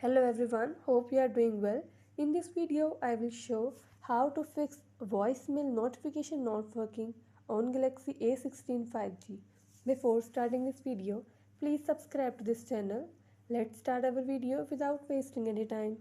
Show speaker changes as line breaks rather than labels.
Hello everyone, hope you are doing well. In this video, I will show how to fix voicemail notification not working on Galaxy A16 5G. Before starting this video, please subscribe to this channel. Let's start our video without wasting any time.